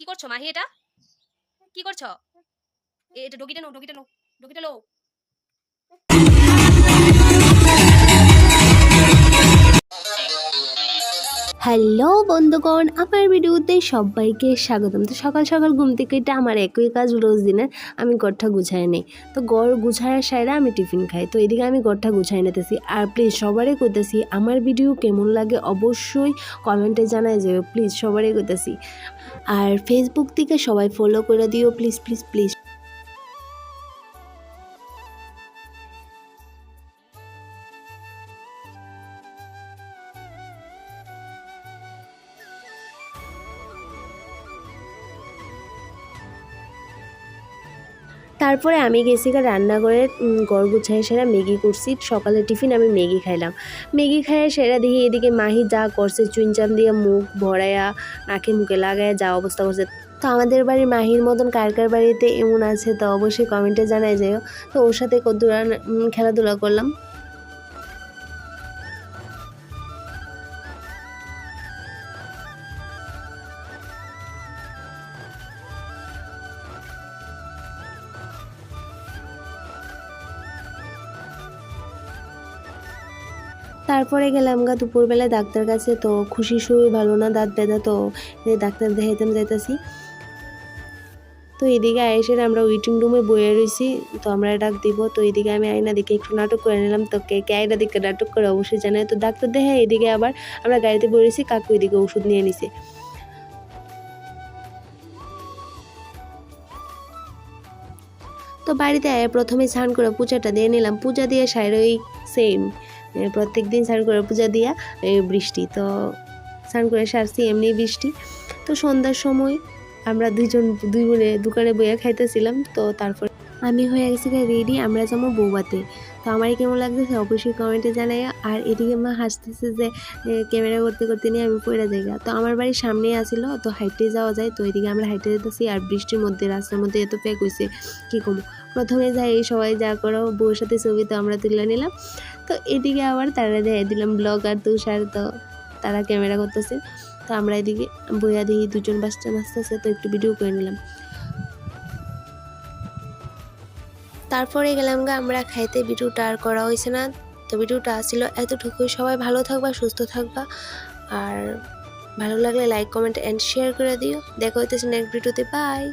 কি করছো মাহি? এটা কি করছো? এটা ডগিটা নো, ডগিটা নো, ডগিটা লো। হ্যালো বন্ধুগণ, আমার ভিডিওতে সবাইকে স্বাগতম। তো সকাল সকাল ঘুম থেকে এটা আমার একই কাজ রোজ দিনের। আমি ঘরটা গুছাই নেই, তো ঘর গুছানোর সাইডে আমি টিফিন খাই। তো এদিকে আমি ঘরটা গুছাই নিতেছি। আর প্লিজ সবারই কইতেছি, আমার ভিডিও কেমন লাগে অবশ্যই কমেন্টে জানাই যাবে। প্লিজ সবারই কইতেছি। আর ফেসবুক থেকে সবাই ফলো করে দিও প্লিজ প্লিজ প্লিজ। তারপরে আমি গেছি রান্নাঘরে, ঘর গুছাই সেরা ম্যাগি করছি। সকালে টিফিন আমি ম্যাগি খাইলাম। ম্যাগি খাইয়া সেরা দেখি এদিকে মাহি যা করছে, চুইনচান দিয়ে মুখ ভরাইয়া নাকে মুখে লাগাইয়া যা অবস্থা করছে। তো আমাদের বাড়ির মাহির মতন কার কার বাড়িতে এমন আছে তো অবশ্যই কমেন্টে জানাই যাও। তো ওর সাথে কত খেলাধুলা করলাম। তারপরে গেলাম দুপুরবেলায় ডাক্তার কাছে। তো খুশি শরীর ভালো না, দাঁত ব্যথা, তো ডাক্তার দেখাইতাম যাইতাছি। তো এদিকে এসে আমরা ওয়েটিং রুমে বয়ে রয়েছি। তো আমরা ডাক দিব। তো এদিকে আমি আয়না দিকে একটু নাটক করে নিলাম। তো কে কে আয়না দিকে নাটক করে অবশ্যই জানায়। তো ডাক্তার দেখে এদিকে আবার আমরা গাড়িতে বয়ে রয়েছি, কাকু এদিকে ওষুধ নিয়ে নিছে। তো বাড়িতে প্রথমে স্নান করে পূজাটা দিয়ে নিলাম। পূজা দিয়ে সাইড ওই সেম প্রত্যেক দিন স্নান করে পূজা দিয়া বৃষ্টি। তো স্নান করে সারছি এমনি বৃষ্টি। তো সন্ধ্যার সময় আমরা দুই বোনে দোকানে বইয়া খাইতেছিলাম। তো তারপর আমি হয়ে গেছি রেডি, আমরা যাবো বৌবাতে। তো আমার কেমন লাগতেছে অবশ্যই কমেন্টে জানাই। আর এদিকে মা হাসতেছে যে ক্যামেরা করতে করতে নিয়ে আমি পড়ে যাই। তো আমার বাড়ির সামনেই আসিল, তো হাইটে যাওয়া যায়। তো এদিকে আমরা হাইটে যেতেছি আর বৃষ্টির মধ্যে রাস্তার মধ্যে এত প্যাক হয়েছে কী করবো। প্রথমে যাই সবাই যা করো বউর সাথে ছবি তো আমরা তুলে নিলাম। তো এদিকে আবার তারা দেখাই দিলাম ব্লগার তুষার, তো তারা ক্যামেরা করতেছে। তো আমরা এদিকে বইয়া দিই দুজন বাচ্চা নাচতেছে, তো একটু ভিডিও করে নিলাম। তারপরে গেলাম আমরা খাইতে। ভিডিওটা আর করা হয়েছে না। তো ভিডিওটা আসছিল এতটুকুই। সবাই ভালো থাকবা, সুস্থ থাকবা। আর ভালো লাগলে লাইক কমেন্ট অ্যান্ড শেয়ার করে দিও। দেখা হইতেছে নেক্সট ভিডিওতে। বাই।